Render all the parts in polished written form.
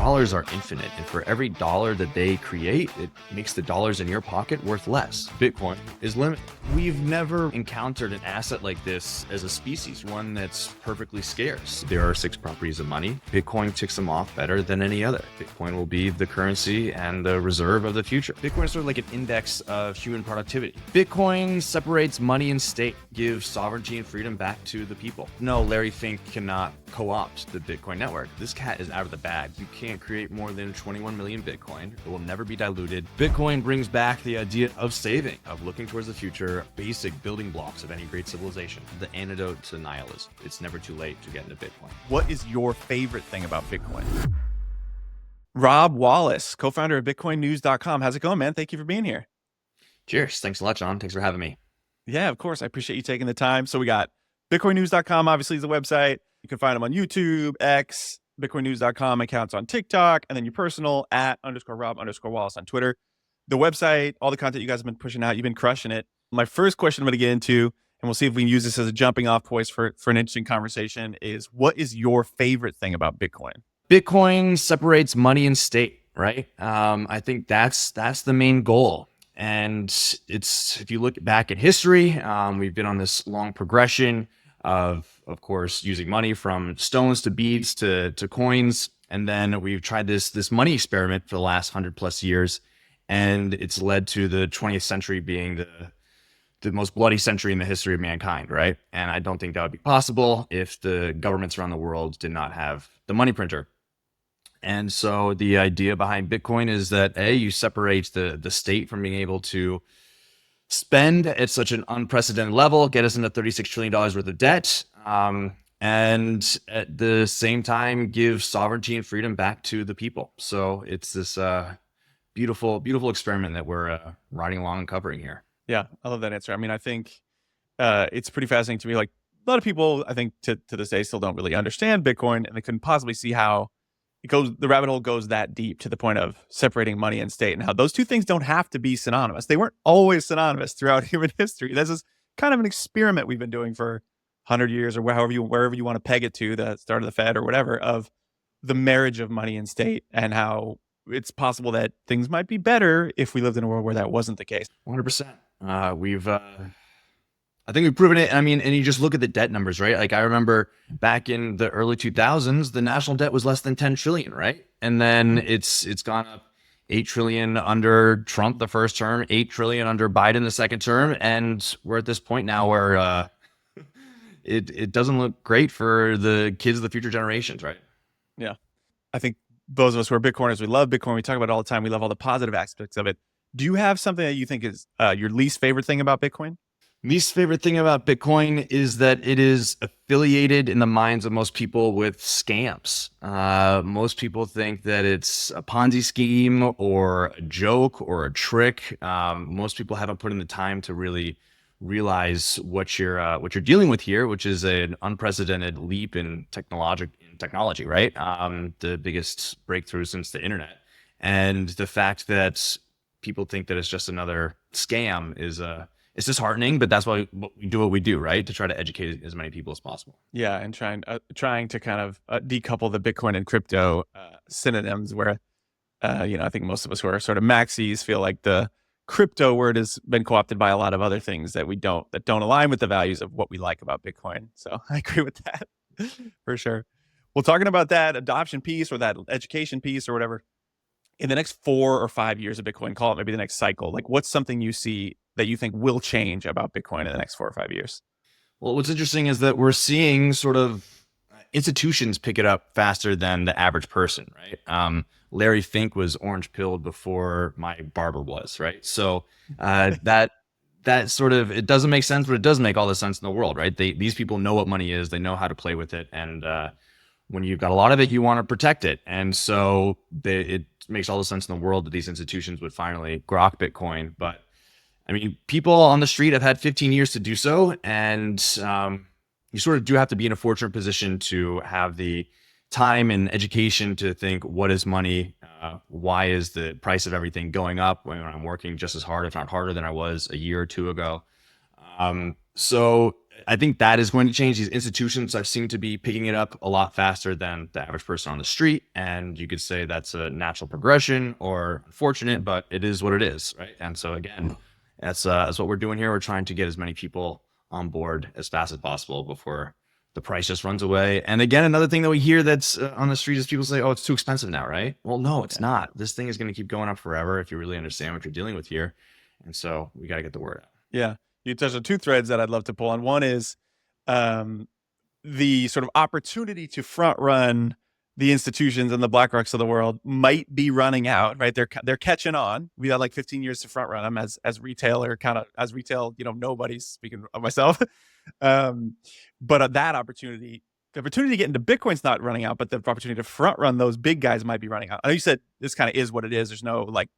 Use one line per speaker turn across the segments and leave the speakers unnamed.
dollars are infinite, and for every dollar that they create, it makes the dollars in your pocket worth less. Bitcoin is limited. We've never encountered an asset like this as a species, one that's perfectly scarce. There are 6 properties of money. Bitcoin ticks them off better than any other. Bitcoin will be the currency and the reserve of the future. Bitcoin is sort of like an index of human productivity. Bitcoin separates money and state, gives sovereignty and freedom back to the people. No, Larry Fink cannot co-opt the Bitcoin network. This cat is out of the bag. You can't create more than 21 million Bitcoin. It will never be diluted. Bitcoin brings back the idea of saving, of looking towards the future, basic building blocks of any great civilization. The antidote to nihilism. It's never too late to get into Bitcoin.
What is your favorite thing about Bitcoin? Rob Wallace, co-founder of BitcoinNews.com. How's it going, man? Thank you for being here.
Cheers. Thanks a lot, John. Thanks for having me.
Yeah, of course. I appreciate you taking the time. So we got BitcoinNews.com, obviously, is the website. You can find them on YouTube, X, BitcoinNews.com accounts on TikTok, and then your personal @_Rob_Wallace on Twitter. The website, all the content you guys have been pushing out, you've been crushing it. My first question I'm going to get into, and we'll see if we can use this as a jumping off point for an interesting conversation, is what is your favorite thing about Bitcoin?
Bitcoin separates money and state, right? I think that's the main goal. And it's, if you look back at history, we've been on this long progression of course, using money from stones to beads to coins. And then we've tried this money experiment for the last 100+ years. And it's led to the 20th century being the most bloody century in the history of mankind, right? And I don't think that would be possible if the governments around the world did not have the money printer. And so the idea behind Bitcoin is that you separate the state from being able to spend at such an unprecedented level, get us into $36 trillion worth of debt, and at the same time give sovereignty and freedom back to the people. So it's this beautiful, beautiful experiment that we're riding along and covering here.
Yeah, I love that answer. I mean, I think it's pretty fascinating to me. Like a lot of people, I think to this day still don't really understand Bitcoin, and they couldn't possibly see how the rabbit hole goes that deep to the point of separating money and state, and how those two things don't have to be synonymous. They weren't always synonymous throughout human history. This is kind of an experiment we've been doing for 100 years or wherever you want to peg it to, the start of the Fed or whatever, of the marriage of money and state, and how it's possible that things might be better if we lived in a world where that wasn't the case.
100%. I think we've proven it. I mean, and you just look at the debt numbers, right? Like I remember back in the early 2000s, the national debt was less than 10 trillion, right? And then it's gone up 8 trillion under Trump the first term, 8 trillion under Biden the second term, and we're at this point now where it doesn't look great for the kids of the future generations, right?
Yeah, I think those of us who are Bitcoiners, we love Bitcoin. We talk about it all the time. We love all the positive aspects of it. Do you have something that you think is your least favorite thing about Bitcoin?
Least favorite thing about Bitcoin is that it is affiliated in the minds of most people with scams. Most people think that it's a Ponzi scheme or a joke or a trick. Most people haven't put in the time to really realize what you're dealing with here, which is an unprecedented leap in technology, right? The biggest breakthrough since the internet, and the fact that people think that it's just another scam is it's disheartening, but that's why we do what we do, right? To try to educate as many people as possible.
Yeah, and trying to kind of decouple the Bitcoin and crypto synonyms, where I think most of us who are sort of maxis feel like the crypto word has been co-opted by a lot of other things that don't align with the values of what we like about Bitcoin. So I agree with that for sure. Well, talking about that adoption piece or that education piece or whatever, in the next 4 or 5 years of Bitcoin, call it maybe the next cycle, like what's something you see that you think will change about Bitcoin in the next 4 or 5 years?
Well, what's interesting is that we're seeing sort of institutions pick it up faster than the average person, right? Larry Fink was orange pilled before my barber was, right? So that sort of, it doesn't make sense, but it does make all the sense in the world, right? These people know what money is, they know how to play with it, and when you've got a lot of it, you want to protect it, and so it makes all the sense in the world that these institutions would finally grok Bitcoin. But I mean, people on the street have had 15 years to do so, and you sort of do have to be in a fortunate position to have the time and education to think, what is money? Why is the price of everything going up when I'm working just as hard, if not harder, than I was a year or two ago? So I think that is going to change. These institutions seem to be picking it up a lot faster than the average person on the street. And you could say that's a natural progression or unfortunate, but it is what it is, right? And so again, that's what we're doing here. We're trying to get as many people on board as fast as possible before the price just runs away. And again, another thing that we hear that's on the street is people say, "Oh, it's too expensive now," right? Well, no, it's not. This thing is going to keep going up forever if you really understand what you're dealing with here. And so we got to get the word out.
Yeah. You touched on two threads that I'd love to pull on. One is um, the sort of opportunity to front run the institutions and the BlackRocks of the world might be running out, right? They're catching on. We got like 15 years to front run them as retailer, kind of as retail, nobody's, speaking of myself. But that opportunity, the opportunity to get into Bitcoin's not running out, but the opportunity to front run those big guys might be running out. I know you said this kind of is what it is. There's no like,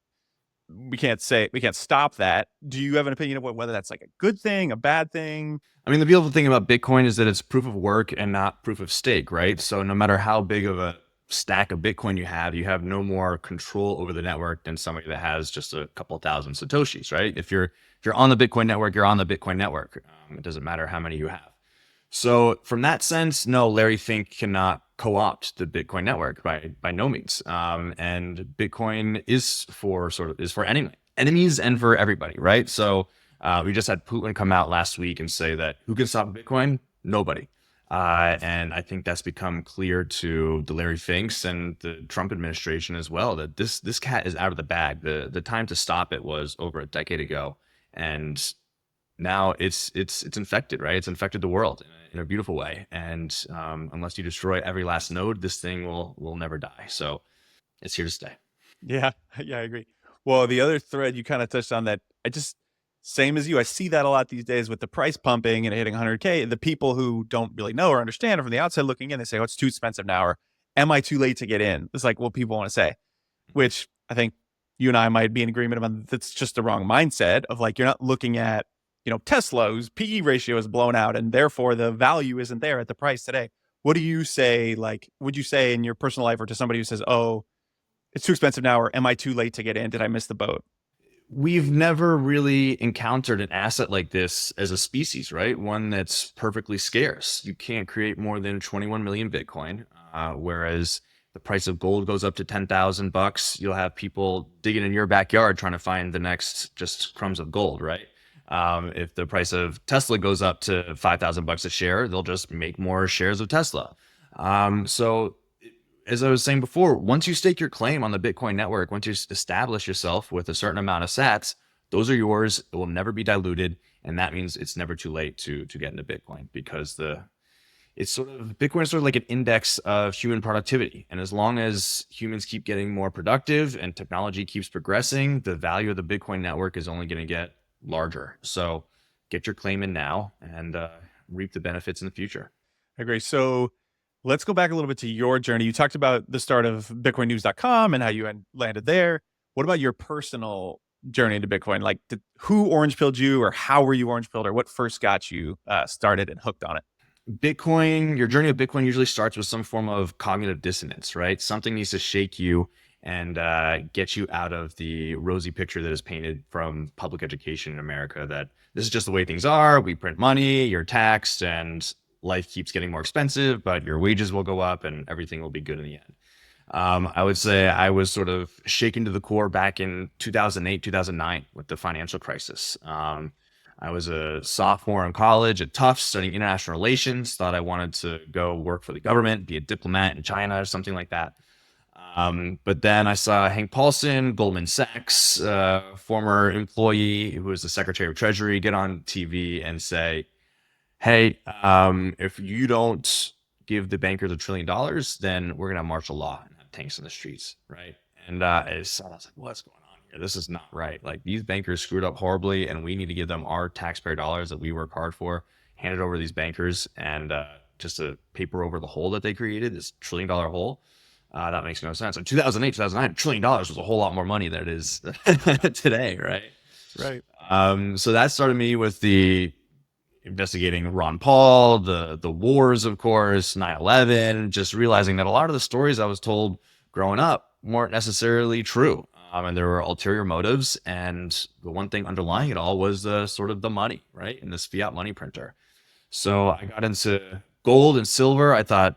we can't stop that. Do you have an opinion of whether that's like a good thing, a bad thing?
I mean, the beautiful thing about Bitcoin is that it's proof of work and not proof of stake, right? So no matter how big of a stack of Bitcoin you have no more control over the network than somebody that has just a couple thousand Satoshis, right? If you're on the Bitcoin network, you're on the Bitcoin network. It doesn't matter how many you have. So from that sense, no, Larry Fink cannot co-opt the Bitcoin network by no means. And Bitcoin is for enemies and for everybody, right? So we just had Putin come out last week and say that who can stop Bitcoin? Nobody. And I think that's become clear to the Larry Finks and the Trump administration as well, that this cat is out of the bag. The time to stop it was over a decade ago. And now it's infected, right? It's infected the world in a beautiful way. And unless you destroy every last node, this thing will never die. So it's here to stay.
Yeah, yeah, I agree. Well, the other thread you kind of touched on that same as you, I see that a lot these days with the price pumping and hitting 100K. The people who don't really know or understand, or from the outside looking in, they say, "Oh, it's too expensive now," or "Am I too late to get in?" It's like what people want to say, which I think you and I might be in agreement about. That's just the wrong mindset of like, you're not looking at, Tesla's PE ratio is blown out and therefore the value isn't there at the price today. What do you say? Like, would you say in your personal life or to somebody who says, "Oh, it's too expensive now," or "Am I too late to get in? Did I miss the boat?"
We've never really encountered an asset like this as a species, right? One that's perfectly scarce. You can't create more than 21 million Bitcoin, whereas the price of gold goes up to $10,000. You'll have people digging in your backyard trying to find the next just crumbs of gold, right? If the price of Tesla goes up to $5,000 a share, they'll just make more shares of Tesla. So as I was saying before, once you stake your claim on the Bitcoin network, once you establish yourself with a certain amount of sats, those are yours. It will never be diluted. And that means it's never too late to get into Bitcoin, because Bitcoin is sort of like an index of human productivity. And as long as humans keep getting more productive and technology keeps progressing, the value of the Bitcoin network is only going to get larger. So get your claim in now and reap the benefits in the future.
I agree. So let's go back a little bit to your journey. You talked about the start of bitcoinnews.com and how you landed there. What about your personal journey into Bitcoin? Like, who orange pilled you, or how were you orange pilled, or what first got you started and hooked on it?
Your journey of Bitcoin usually starts with some form of cognitive dissonance, right? Something needs to shake you and get you out of the rosy picture that is painted from public education in America, that this is just the way things are. We print money, you're taxed, and life keeps getting more expensive, but your wages will go up and everything will be good in the end. I would say I was sort of shaken to the core back in 2008, 2009 with the financial crisis. I was a sophomore in college at Tufts studying international relations, thought I wanted to go work for the government, be a diplomat in China or something like that. But then I saw Hank Paulson, Goldman Sachs, former employee who was the Secretary of Treasury, get on TV and say, "Hey, if you don't give the bankers $1 trillion, then we're going to have martial law and have tanks in the streets," right? And I was like, what's going on here? This is not right. Like, these bankers screwed up horribly, and we need to give them our taxpayer dollars that we work hard for, hand it over to these bankers, and just to paper over the hole that they created, this $1 trillion hole. That makes no sense. In 2008, 2009, $1 trillion was a whole lot more money than it is today, right?
Right.
So that started me with the investigating Ron Paul, the wars, of course, 9/11, just realizing that a lot of the stories I was told growing up weren't necessarily true. And there were ulterior motives. And the one thing underlying it all was sort of the money, right? And this fiat money printer. So I got into gold and silver. I thought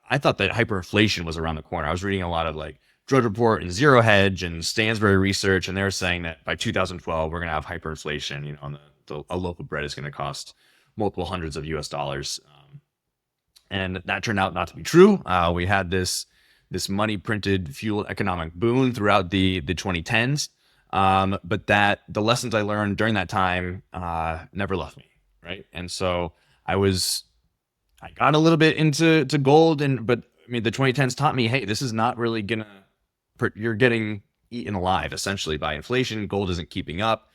that hyperinflation was around the corner. I was reading a lot of like Drudge Report and Zero Hedge and Stansberry research, and they were saying that by 2012 we're going to have hyperinflation. You know, and a loaf of bread is going to cost multiple hundreds of US dollars. And that turned out not to be true. We had this money printed fueled economic boom throughout the 2010s. But that the lessons I learned during that time never left me, right? And so I got a little bit into gold, but I mean the 2010s taught me, hey, this is not really gonna. You're getting eaten alive essentially by inflation. Gold isn't keeping up.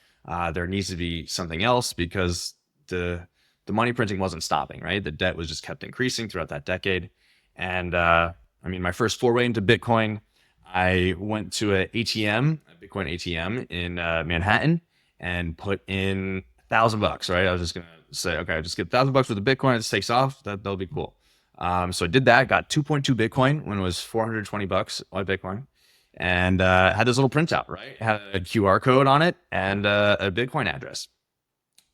There needs to be something else because the money printing wasn't stopping, right? The debt was just kept increasing throughout that decade. And I mean, my first foray into Bitcoin, I went to a Bitcoin ATM in Manhattan, and put in $1,000, right? I was just gonna say, okay, just get $1,000 worth of Bitcoin. It takes off. That'll be cool. So I did that. Got 2.2 Bitcoin when it was $420 on Bitcoin, and had this little printout, right? Had a QR code on it and a Bitcoin address.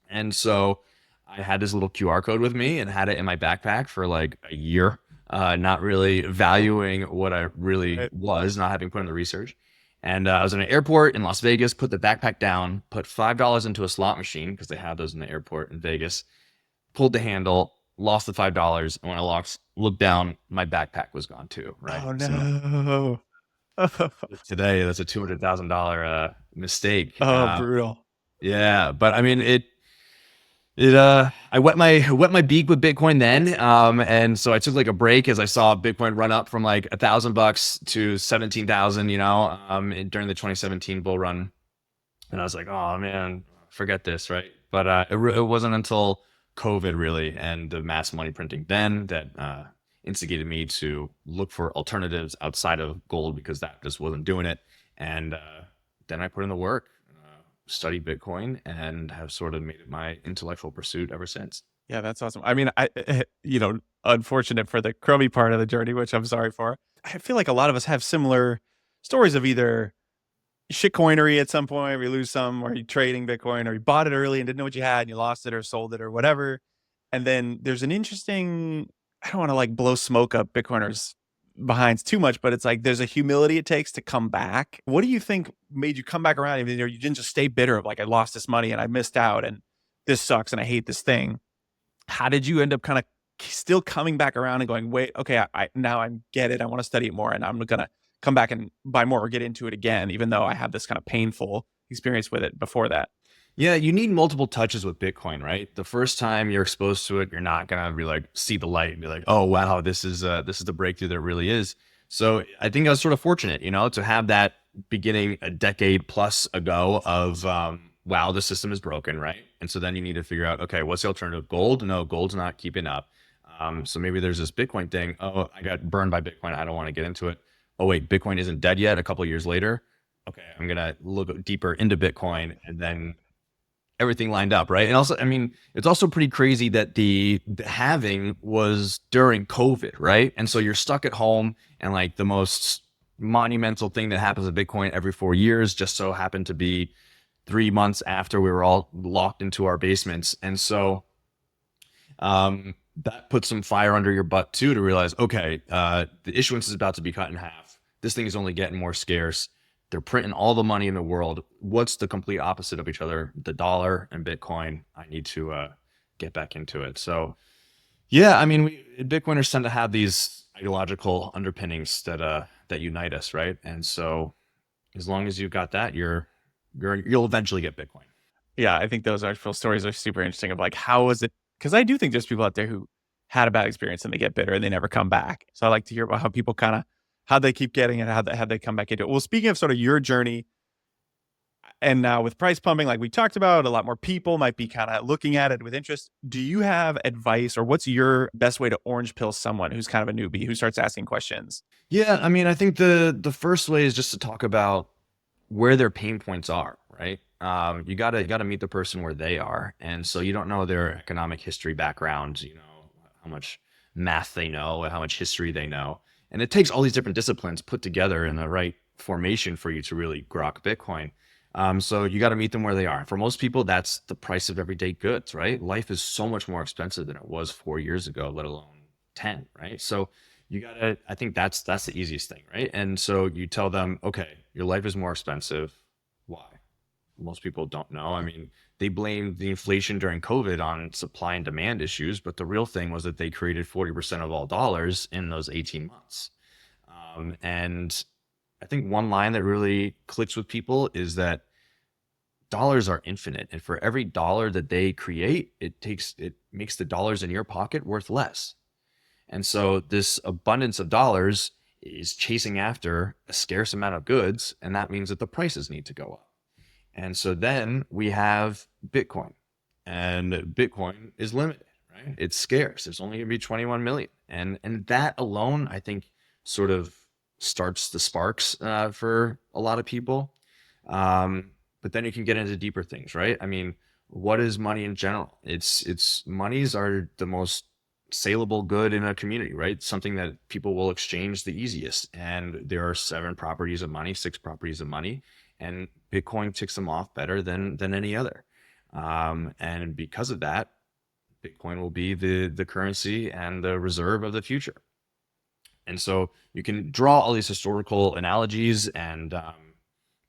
And so I had this little QR code with me and had it in my backpack for like a year, not really valuing what I really was, not having put in the research. And I was in an airport in Las Vegas, put the backpack down, put $5 into a slot machine because they have those in the airport in Vegas, pulled the handle, lost the $5. And when I looked down, my backpack was gone too, right?
Oh no.
So today, that's a $200,000 mistake.
Oh, brutal.
Yeah, but I mean, I wet my beak with Bitcoin then. And so I took like a break as I saw Bitcoin run up from like $1,000 to 17,000, during the 2017 bull run. And I was like, oh man, forget this, right? But it wasn't until COVID really and the mass money printing then that instigated me to look for alternatives outside of gold because that just wasn't doing it. And then I put in the work, study Bitcoin, and have sort of made it my intellectual pursuit ever since.
Yeah, that's awesome. I mean, unfortunate for the crummy part of the journey, which I'm sorry for. I feel like a lot of us have similar stories of either shitcoinery at some point, we lose some, or you trading Bitcoin, or you bought it early and didn't know what you had and you lost it or sold it or whatever. And then there's an interesting, I don't want to like blow smoke up Bitcoiners behinds too much, but it's like there's a humility it takes to come back. What do you think made you come back around? Even though you didn't just stay bitter of like, I lost this money and I missed out and this sucks and I hate this thing. How did you end up kind of still coming back around and going, wait, okay, I now I get it. I want to study it more and I'm going to come back and buy more or get into it again, even though I have this kind of painful experience with it before that.
Yeah, you need multiple touches with Bitcoin, right? The first time you're exposed to it, you're not gonna be like see the light and be like, oh wow, this is the breakthrough that it really is. So I think I was sort of fortunate, to have that beginning a decade plus ago of wow, the system is broken, right? And so then you need to figure out, okay, what's the alternative? Gold? No, gold's not keeping up. So maybe there's this Bitcoin thing. Oh, I got burned by Bitcoin. I don't want to get into it. Oh wait, Bitcoin isn't dead yet. A couple of years later, okay, I'm gonna look deeper into Bitcoin, and then everything lined up, right? And also, I mean, it's also pretty crazy that the halving was during COVID, right? And so you're stuck at home, and like the most monumental thing that happens to Bitcoin every 4 years just so happened to be 3 months after we were all locked into our basements. And so that puts some fire under your butt too, to realize, okay, the issuance is about to be cut in half. This thing is only getting more scarce. They're printing all the money in the world. What's the complete opposite of each other? The dollar and Bitcoin. I need to get back into it. So, yeah, I mean, Bitcoiners tend to have these ideological underpinnings that unite us, right? And so, as long as you've got that, you'll eventually get Bitcoin.
Yeah, I think those artful stories are super interesting of like, how was it? Because I do think there's people out there who had a bad experience and they get bitter and they never come back. So I like to hear about how people kind of, how they keep getting it, how they come back into it. Well, speaking of sort of your journey, and now with price pumping, like we talked about, a lot more people might be kind of looking at it with interest. Do you have advice, or what's your best way to orange pill someone who's kind of a newbie who starts asking questions?
Yeah, I mean, I think the first way is just to talk about where their pain points are, right? You gotta meet the person where they are, and so you don't know their economic history background, how much math they know, how much history they know, and it takes all these different disciplines put together in the right formation for you to really grok Bitcoin. So you got to meet them where they are. For most people, that's the price of everyday goods, right? Life is so much more expensive than it was 4 years ago, let alone 10, right? So you gotta, I think that's the easiest thing, right? And so you tell them, okay, your life is more expensive. Why? Most people don't know. I mean, they blamed the inflation during COVID on supply and demand issues, but the real thing was that they created 40% of all dollars in those 18 months. And I think one line that really clicks with people is that dollars are infinite, and for every dollar that they create, it makes the dollars in your pocket worth less. And so this abundance of dollars is chasing after a scarce amount of goods, and that means that the prices need to go up. And so then we have Bitcoin, and Bitcoin is limited, right? It's scarce. There's only going to be 21 million. And that alone, I think, sort of starts the sparks for a lot of people. But then you can get into deeper things, right? I mean, what is money in general? It's monies are the most saleable good in a community, right? Something that people will exchange the easiest. And there are 7 properties of money, 6 properties of money, and Bitcoin ticks them off better than any other. And because of that, Bitcoin will be the currency and the reserve of the future. And so you can draw all these historical analogies and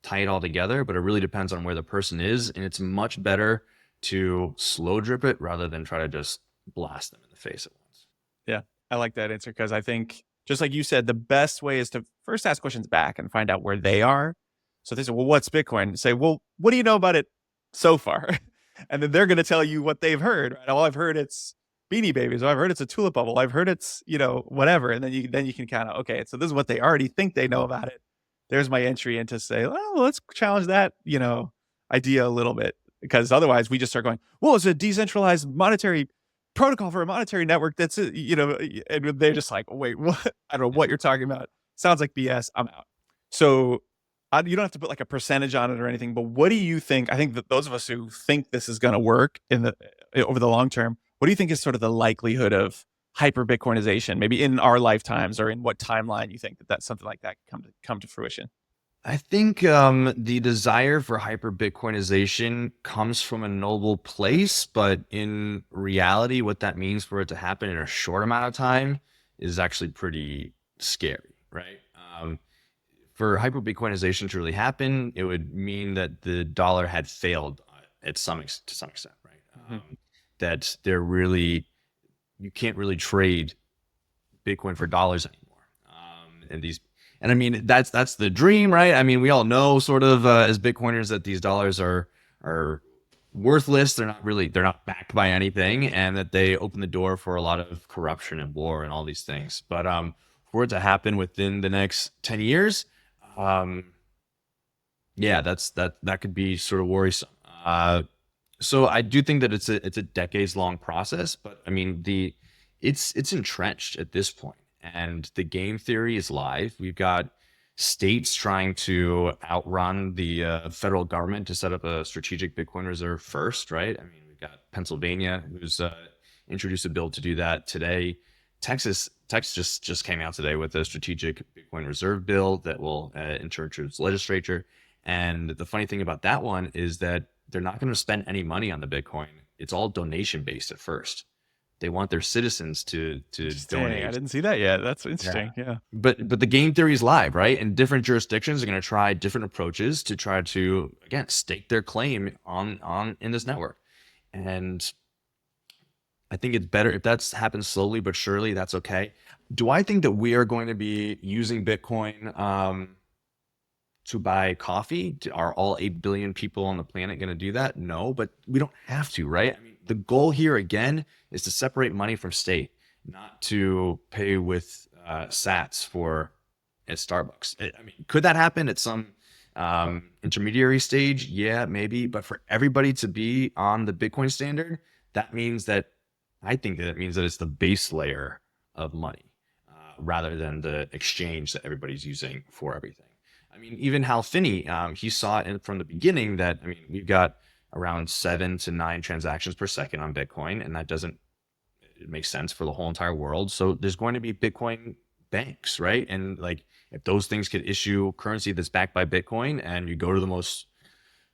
tie it all together, but it really depends on where the person is. And it's much better to slow drip it rather than try to just blast them in the face at once.
Yeah, I like that answer because I think, just like you said, the best way is to first ask questions back and find out where they are. So they say, well, what's Bitcoin? Say, well, what do you know about it so far? And then they're going to tell you what they've heard. Right? Oh, I've heard it's Beanie Babies. Oh, I've heard it's a tulip bubble. I've heard it's, whatever. And then you can kind of, okay, so this is what they already think they know about it. There's my entry into say, well, let's challenge that, idea a little bit, because otherwise we just start going, well, it's a decentralized monetary protocol for a monetary network. That's it, and they're just like, wait, what? I don't know what you're talking about. Sounds like BS. I'm out. So you don't have to put like a percentage on it or anything, but what do you think? I think that those of us who think this is going to work over the long term, what do you think is sort of the likelihood of hyper Bitcoinization, maybe in our lifetimes, or in what timeline you think that something like that come to fruition?
I think the desire for hyper Bitcoinization comes from a noble place, but in reality, what that means for it to happen in a short amount of time is actually pretty scary, right? For hyper Bitcoinization to really happen, it would mean that the dollar had failed to some extent, right? That you can't really trade Bitcoin for dollars anymore. And I mean, that's the dream, right? I mean, we all know sort of as Bitcoiners that these dollars are worthless. They're not backed by anything, and that they open the door for a lot of corruption and war and all these things. But for it to happen within the next 10 years, yeah, that could be sort of worrisome. So I do think that it's a decades long process, but I mean it's entrenched at this point, and the game theory is live. We've got states trying to outrun the federal government to set up a strategic Bitcoin reserve first, right? I mean, we've got Pennsylvania who's introduced a bill to do that today. Texas just came out today with a strategic Bitcoin reserve bill that will enter its legislature. And the funny thing about that one is that they're not going to spend any money on the Bitcoin. It's all donation based at first. They want their citizens to donate.
I didn't see that yet. That's interesting. Yeah.
But the game theory is live, right? And different jurisdictions are going to try different approaches to try to, again, stake their claim on in this network. And I think it's better if that's happens slowly but surely. That's okay. Do I think that we are going to be using Bitcoin to buy coffee? Are all 8 billion people on the planet going to do that? No, but we don't have to, right? I mean, the goal here again is to separate money from state, not to pay with sats at Starbucks. I mean, could that happen at some intermediary stage? Yeah, maybe. But for everybody to be on the Bitcoin standard, I think that means that it's the base layer of money rather than the exchange that everybody's using for everything. I mean, even Hal Finney, he saw it from the beginning that, I mean, we've got around 7 to 9 transactions per second on Bitcoin, and it makes sense for the whole entire world. So there's going to be Bitcoin banks, right? And like, if those things could issue currency that's backed by Bitcoin, and you go to the most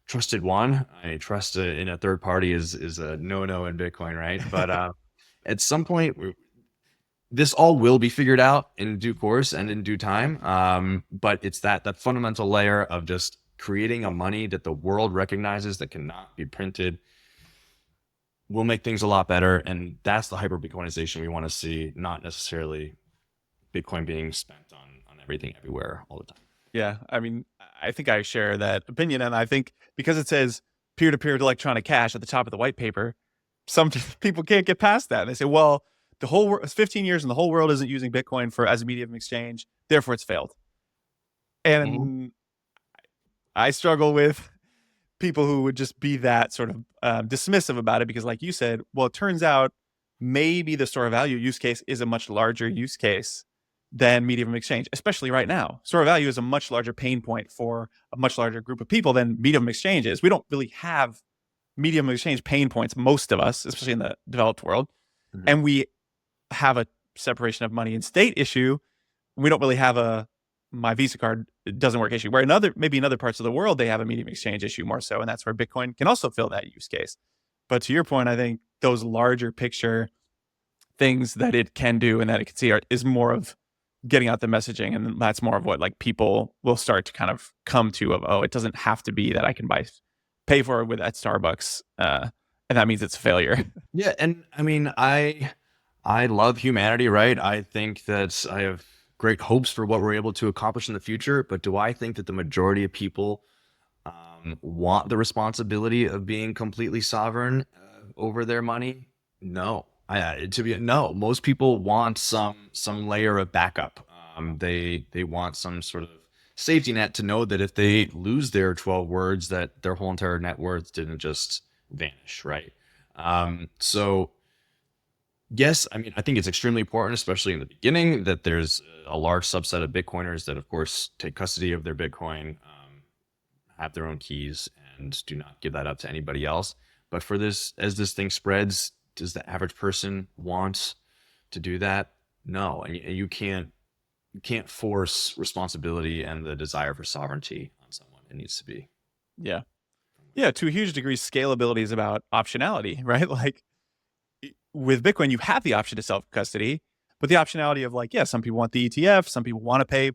trusted one. I trust in a third party is a no in Bitcoin, right? But at some point, this all will be figured out in due course and in due time. But it's that fundamental layer of just creating a money that the world recognizes that cannot be printed will make things a lot better. And that's the hyper-Bitcoinization we want to see, not necessarily Bitcoin being spent on everything everywhere all the time.
Yeah, I mean, I think I share that opinion, and I think because it says peer-to-peer electronic cash at the top of the white paper, some people can't get past that. And they say, well, the whole world, it's 15 years and the whole world isn't using Bitcoin as a medium of exchange, therefore it's failed. And I struggle with people who would just be that sort of dismissive about it because, like you said, well, it turns out maybe the store of value use case is a much larger use case than medium of exchange, especially right now. Store of value is a much larger pain point for a much larger group of people than medium of exchange is. We don't really have medium of exchange pain points, most of us, especially in the developed world.
Mm-hmm.
And we have a separation of money and state issue. We don't really have a my Visa card doesn't work issue, where maybe in other parts of the world, they have a medium exchange issue more so. And that's where Bitcoin can also fill that use case. But to your point, I think those larger picture things that it can do and that it can see is more of getting out the messaging. And that's more of what like people will start to kind of come to of, oh, it doesn't have to be that I can pay for it at Starbucks. And that means it's a failure.
Yeah. And I mean, I love humanity, right? I think that I have great hopes for what we're able to accomplish in the future. But do I think that the majority of people want the responsibility of being completely sovereign over their money? No. No. Most people want some layer of backup. They want some sort of safety net to know that if they lose their 12 words, that their whole entire net worth didn't just vanish, right? So yes, I mean, I think it's extremely important, especially in the beginning, that there's a large subset of Bitcoiners that, of course, take custody of their Bitcoin, have their own keys, and do not give that up to anybody else. But for this, as this thing spreads, does the average person want to do that? No, and you can't force responsibility and the desire for sovereignty on someone. It needs to be.
Yeah. Yeah. To a huge degree, scalability is about optionality, right? Like with Bitcoin, you have the option to self-custody, but the optionality of like, yeah, some people want the ETF, some people want to pay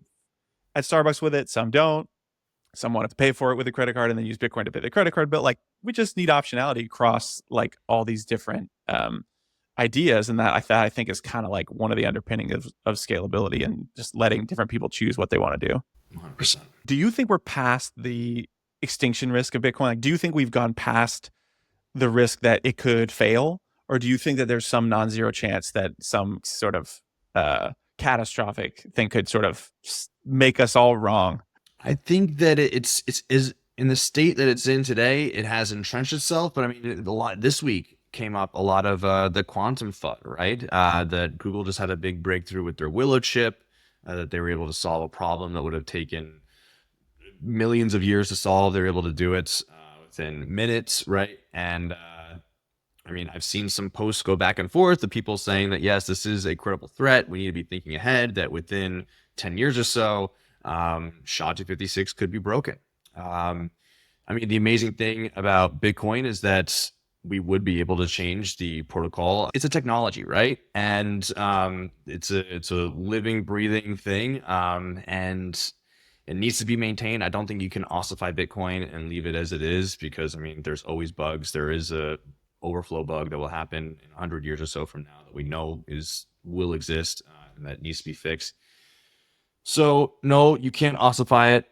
at Starbucks with it, some don't. Some want to pay for it with a credit card and then use Bitcoin to pay the credit card bill. Like we just need optionality across like all these different ideas. And that I think is kind of like one of the underpinnings of scalability and just letting different people choose what they want to do.
100%.
Do you think we're past the extinction risk of Bitcoin? Like, do you think we've gone past the risk that it could fail? Or do you think that there's some non-zero chance that some sort of catastrophic thing could sort of make us all wrong?
I think that it's is in the state that it's in today. It has entrenched itself, but I mean, a lot this week came up a lot of the quantum FUD, right? That Google just had a big breakthrough with their Willow chip, that they were able to solve a problem that would have taken millions of years to solve. They were able to do it within minutes, right? And I mean, I've seen some posts go back and forth of people saying that, yes, this is a credible threat. We need to be thinking ahead that within 10 years or so, SHA-256 could be broken. I mean, the amazing thing about Bitcoin is that we would be able to change the protocol. It's a technology, right? And it's a living, breathing thing, and it needs to be maintained. I don't think you can ossify Bitcoin and leave it as it is because, I mean, there's always bugs. There is a overflow bug that will happen in 100 years or so from now that we know will exist and that needs to be fixed. So no, you can't ossify it.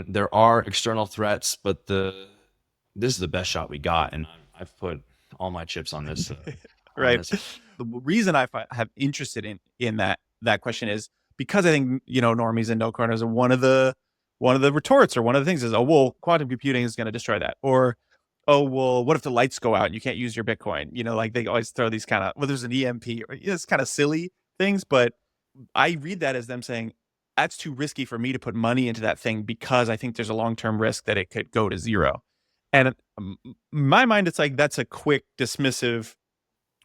There are external threats, but this is the best shot we got, and I've put all my chips on this.
Right.
On this.
The reason I have interested in that question is because I think normies and no corners are one of the retorts or one of the things is, oh well, quantum computing is going to destroy that, or oh well, what if the lights go out and you can't use your Bitcoin? Like they always throw these kind of there's an EMP or it's kind of silly things, but I read that as them saying that's too risky for me to put money into that thing because I think there's a long-term risk that it could go to zero. And in my mind, it's like that's a quick dismissive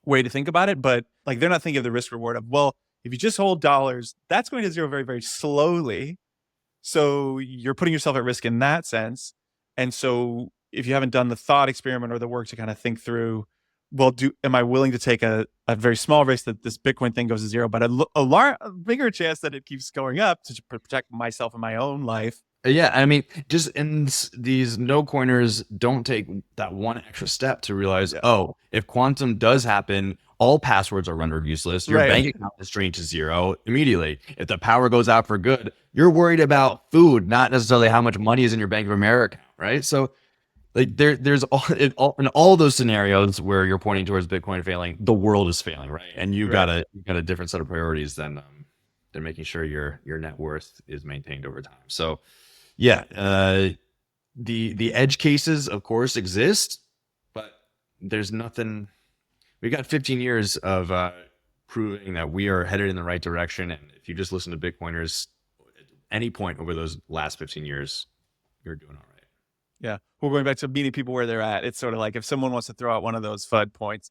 way to think about it, but like they're not thinking of the risk reward of, well, if you just hold dollars, that's going to zero very, very slowly. So you're putting yourself at risk in that sense. And so if you haven't done the thought experiment or the work to kind of think through, well, am I willing to take a very small risk that this Bitcoin thing goes to zero, but a bigger chance that it keeps going up to protect myself and my own life?
Yeah, I mean, just in these no coiners don't take that one extra step to realize,
Yeah.
oh, if quantum does happen, all passwords are rendered useless. Your
Right.
bank account is drained to zero immediately. If the power goes out for good, you're worried about food, not necessarily how much money is in your Bank of America, right? So, like, there's in all those scenarios where you're pointing towards Bitcoin failing, the world is failing, right? And you've got a different set of priorities than making sure your net worth is maintained over time. So. Yeah, the edge cases, of course, exist, but there's nothing. We got 15 years of proving that we are headed in the right direction, and if you just listen to Bitcoiners at any point over those last 15 years, you're doing all right.
Yeah, we're going back to meeting people where they're at. It's sort of like if someone wants to throw out one of those FUD points,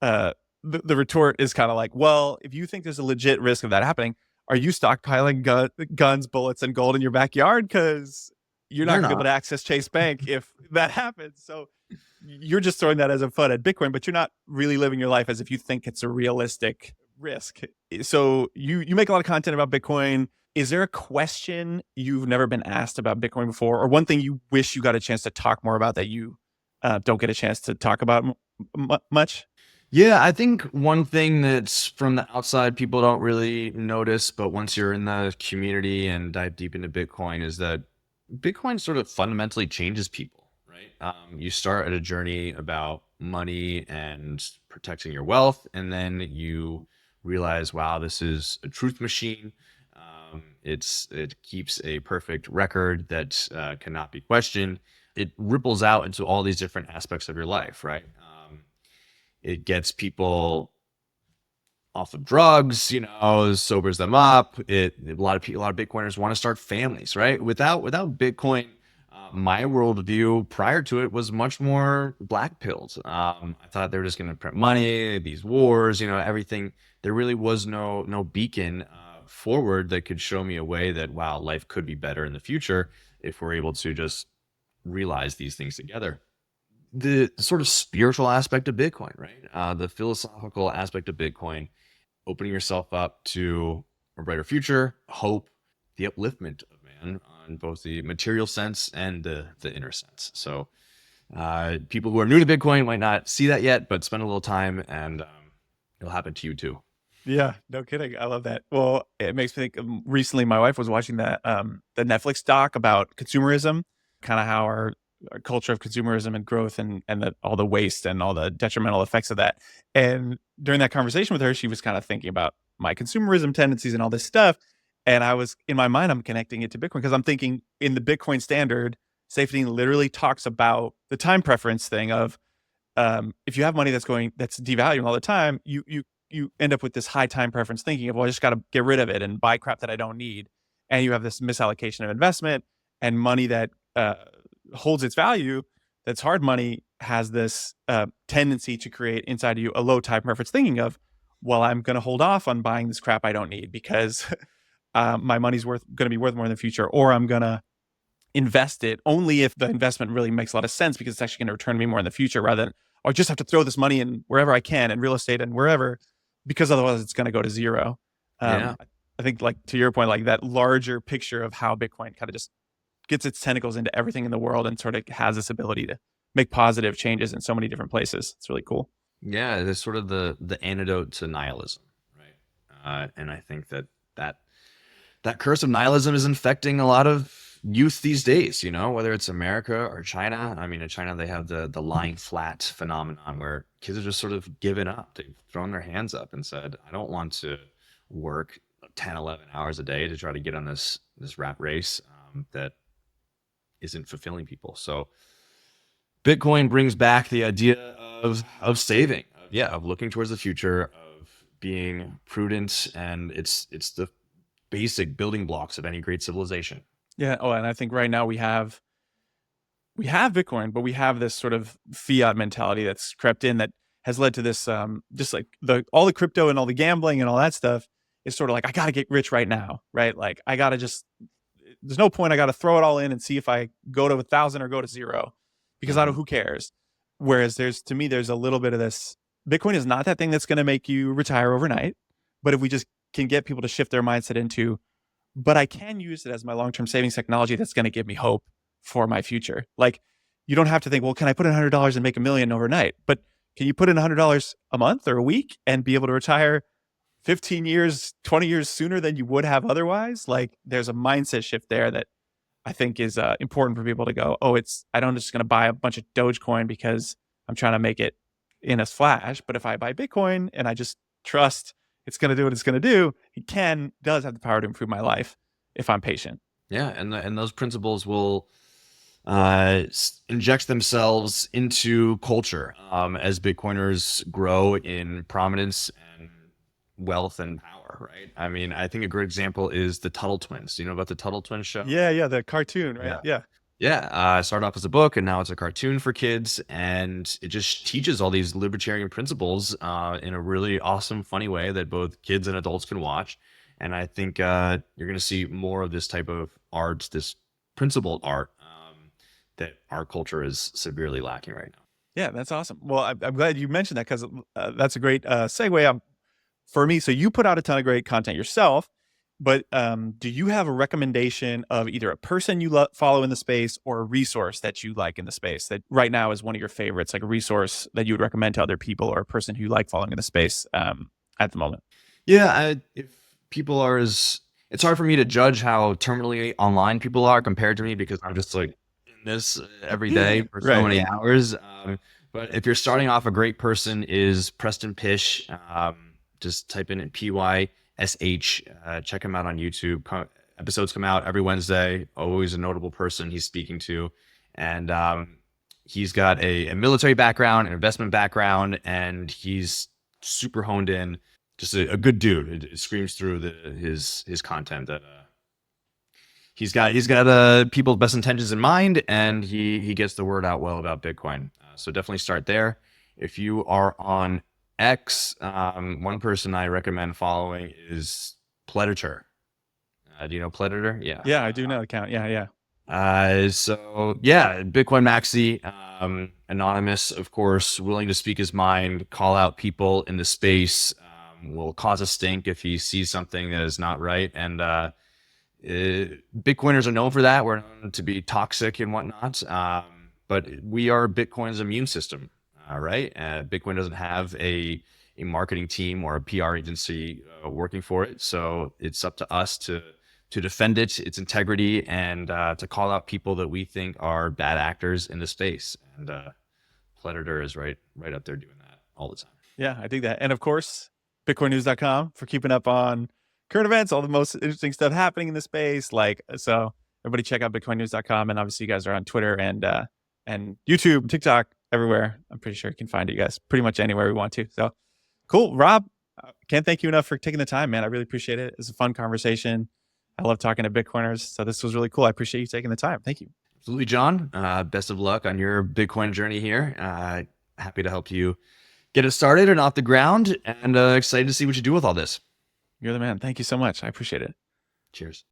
the retort is kind of like, well, if you think there's a legit risk of that happening, are you stockpiling guns, bullets, and gold in your backyard? Because you're not going to be able to access Chase Bank if that happens. So you're just throwing that as a FUD at Bitcoin, but you're not really living your life as if you think it's a realistic risk. So you make a lot of content about Bitcoin. Is there a question you've never been asked about Bitcoin before, or one thing you wish you got a chance to talk more about that you don't get a chance to talk about much?
Yeah, I think one thing that's from the outside people don't really notice, but once you're in the community and dive deep into Bitcoin, is that Bitcoin sort of fundamentally changes people, right? You start at a journey about money and protecting your wealth, and then you realize, wow, this is a truth machine. It keeps a perfect record that cannot be questioned. It ripples out into all these different aspects of your life, right? It gets people off of drugs, sobers them up. A lot of Bitcoiners want to start families, right? Without Bitcoin, my worldview prior to it was much more black pilled. I thought they were just going to print money, these wars, everything. There really was no beacon forward that could show me a way that, wow, life could be better in the future if we're able to just realize these things together. The sort of spiritual aspect of Bitcoin, right? The philosophical aspect of Bitcoin, opening yourself up to a brighter future, hope, the upliftment of man on both the material sense and the inner sense. So people who are new to Bitcoin might not see that yet, but spend a little time and it'll happen to you too.
Yeah, no kidding. I love that. Well, it makes me think recently my wife was watching the Netflix doc about consumerism, kind of how our culture of consumerism and growth and all the waste and all the detrimental effects of that. And during that conversation with her, she was kind of thinking about my consumerism tendencies and all this stuff. And I was, in my mind, I'm connecting it to Bitcoin because I'm thinking in the Bitcoin standard, safety literally talks about the time preference thing of if you have money that's devaluing all the time, you end up with this high time preference thinking of, well, I just got to get rid of it and buy crap that I don't need. And you have this misallocation of investment and money that holds its value, that's hard money, has this tendency to create inside of you a low time preference thinking of, well, I'm going to hold off on buying this crap I don't need because my money's going to be worth more in the future, or I'm going to invest it only if the investment really makes a lot of sense because it's actually going to return me more in the future rather than, I just have to throw this money in wherever I can in real estate and wherever, because otherwise it's going to go to zero.
Yeah.
I think, like, to your point, like that larger picture of how Bitcoin kind of just gets its tentacles into everything in the world and sort of has this ability to make positive changes in so many different places. It's really cool.
Yeah, it's sort of the antidote to nihilism, right? And I think that curse of nihilism is infecting a lot of youth these days, whether it's America or China. I mean, in China, they have the lying flat phenomenon where kids are just sort of given up. They've thrown their hands up and said, I don't want to work 10, 11 hours a day to try to get on this rat race that isn't fulfilling people. So Bitcoin brings back the idea of saving, of looking towards the future, of being prudent, and it's the basic building blocks of any great civilization.
Yeah. Oh, and I think right now we have Bitcoin, but we have this sort of fiat mentality that's crept in that has led to this, just like all the crypto and all the gambling and all that stuff is sort of like, I got to get rich right now, right? Like there's no point. I got to throw it all in and see if I go to 1,000 or go to zero. because I don't, who cares? Whereas to me, there's a little bit of this. Bitcoin is not that thing that's going to make you retire overnight. But if we just can get people to shift their mindset into, but I can use it as my long-term savings technology that's going to give me hope for my future. Like, you don't have to think, well, can I put in $100 and make $1 million overnight? But can you put in $100 a month or a week and be able to retire 15 years, 20 years sooner than you would have otherwise? Like, there's a mindset shift there that I think is important for people to go, oh, I don't just going to buy a bunch of Dogecoin because I'm trying to make it in a flash. But if I buy Bitcoin and I just trust it's going to do what it's going to do, it does have the power to improve my life if I'm patient.
Yeah, and those principles will inject themselves into culture as Bitcoiners grow in prominence and wealth and power, right? I mean, I think a great example is the Tuttle Twins. Do you know about the Tuttle Twins show?
Yeah, the cartoon, right? Yeah.
It started off as a book and now it's a cartoon for kids, and it just teaches all these libertarian principles in a really awesome, funny way that both kids and adults can watch. And I think you're going to see more of this type of art, this principled art that our culture is severely lacking right now.
Yeah, that's awesome. Well, I'm glad you mentioned that, because that's a great segue for me. So you put out a ton of great content yourself, but do you have a recommendation of either a person you follow in the space or a resource that you like in the space that right now is one of your favorites, like a resource that you would recommend to other people or a person who you like following in the space at the moment?
Yeah, if people are it's hard for me to judge how terminally online people are compared to me because I'm just like in this every day for so many hours. But if you're starting off, a great person is Preston Pish. Just type in PYSH. Check him out on YouTube. Episodes come out every Wednesday. Always a notable person he's speaking to. And he's got a military background, an investment background, and he's super honed in. Just a good dude. It screams through his content that he's got people's best intentions in mind, and he gets the word out well about Bitcoin. So definitely start there. If you are on X, one person I recommend following is Predator. Do you know Predator? Yeah.
Yeah, I do know the account. Yeah.
Bitcoin Maxi, anonymous, of course, willing to speak his mind, call out people in the space, will cause a stink if he sees something that is not right. And Bitcoiners are known for that. We're known to be toxic and whatnot. But we are Bitcoin's immune system, right? Bitcoin doesn't have a marketing team or a PR agency working for it. So it's up to us to defend its integrity and to call out people that we think are bad actors in the space. And Predator is right up there doing that all the time.
Yeah, I dig that. And of course, BitcoinNews.com for keeping up on current events, all the most interesting stuff happening in the space. So everybody check out BitcoinNews.com. And obviously you guys are on Twitter and YouTube, TikTok, everywhere. I'm pretty sure you can find you guys pretty much anywhere we want to. So cool. Rob, can't thank you enough for taking the time, man. I really appreciate it. It's a fun conversation. I love talking to Bitcoiners. So this was really cool. I appreciate you taking the time. Thank you.
Absolutely, John. Best of luck on your Bitcoin journey here. Happy to help you get it started and off the ground, and excited to see what you do with all this.
You're the man. Thank you so much. I appreciate it.
Cheers.